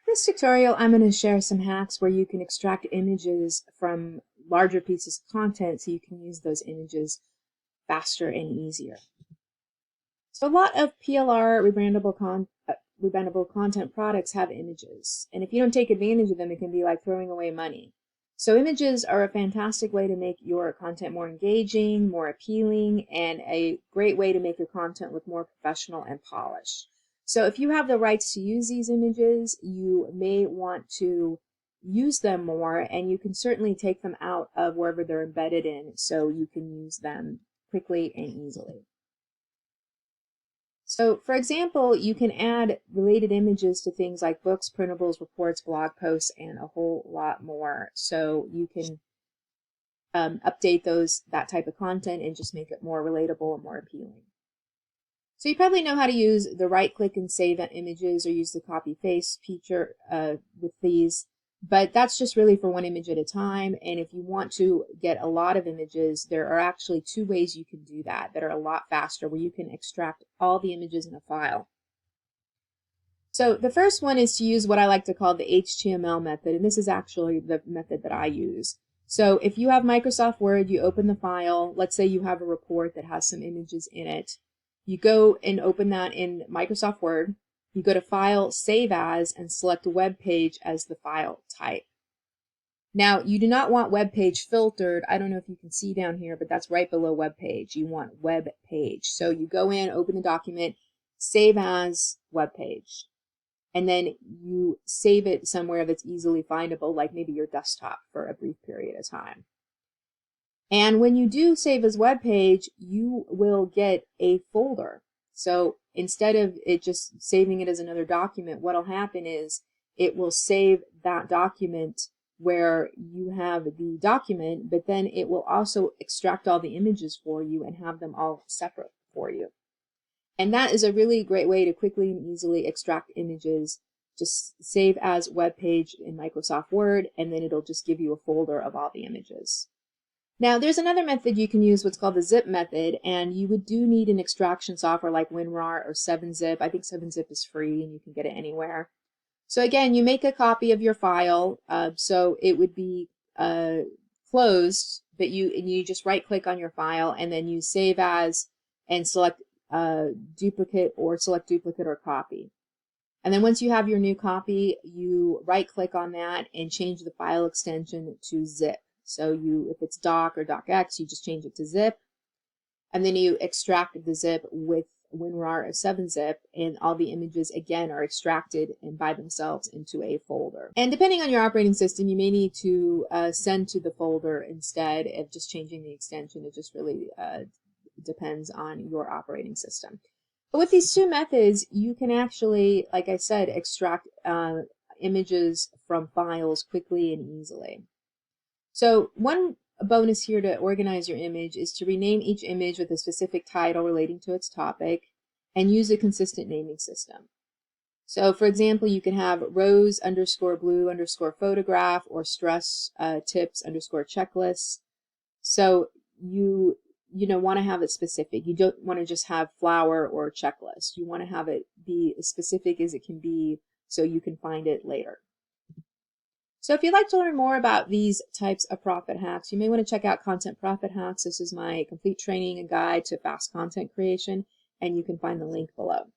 This tutorial, I'm going to share some hacks where you can extract images from larger pieces of content so you can use those images faster and easier. So a lot of PLR rebrandable content products have images, and if you don't take advantage of them, it can be like throwing away money. So images are a fantastic way to make your content more engaging, more appealing, and a great way to make your content look more professional and polished. So if you have the rights to use these images, you may want to use them more, and you can certainly take them out of wherever they're embedded in so you can use them quickly and easily. So for example, you can add related images to things like books, printables, reports, blog posts, and a whole lot more. So you can update that type of content and just make it more relatable and more appealing. So you probably know how to use the right-click and save images or use the copy-paste feature with these, but that's just really for one image at a time. And if you want to get a lot of images, there are actually two ways you can do that are a lot faster, where you can extract all the images in a file. So the first one is to use what I like to call the HTML method, and this is actually the method that I use. So if you have Microsoft Word, you open the file. Let's say you have a report that has some images in it. You go and open that in Microsoft Word. You go to File, Save As, and select Web Page as the file type. Now, you do not want Web Page filtered. I don't know if you can see down here, but that's right below Web Page. You want Web Page. So you go in, open the document, Save As, Web Page. And then you save it somewhere that's easily findable, like maybe your desktop for a brief period of time. And when you do save as web page, you will get a folder. So instead of it just saving it as another document, what'll happen is it will save that document where you have the document, but then it will also extract all the images for you and have them all separate for you. And that is a really great way to quickly and easily extract images. Just save as web page in Microsoft Word, and then it'll just give you a folder of all the images. Now, there's another method you can use, what's called the zip method, and you do need an extraction software like WinRAR or 7-Zip. I think 7-Zip is free and you can get it anywhere. So again, you make a copy of your file, so it would be closed, but you just right-click on your file, and then you save as and select duplicate, or select duplicate or copy. And then once you have your new copy, you right-click on that and change the file extension to zip. So if it's doc or docx, you just change it to zip, and then you extract the zip with WinRAR or 7-Zip, and all the images again are extracted and by themselves into a folder. And depending on your operating system, you may need to send to the folder instead of just changing the extension. It just really depends on your operating system. But with these two methods, you can actually, like I said, extract images from files quickly and easily. So one bonus here to organize your image is to rename each image with a specific title relating to its topic and use a consistent naming system. So for example, you can have rose_blue_photograph or stress tips _checklists. So you want to have it specific. You don't want to just have flower or checklist. You want to have it be as specific as it can be so you can find it later. So if you'd like to learn more about these types of profit hacks, you may want to check out Content Profit Hacks. This is my complete training and guide to fast content creation, and you can find the link below.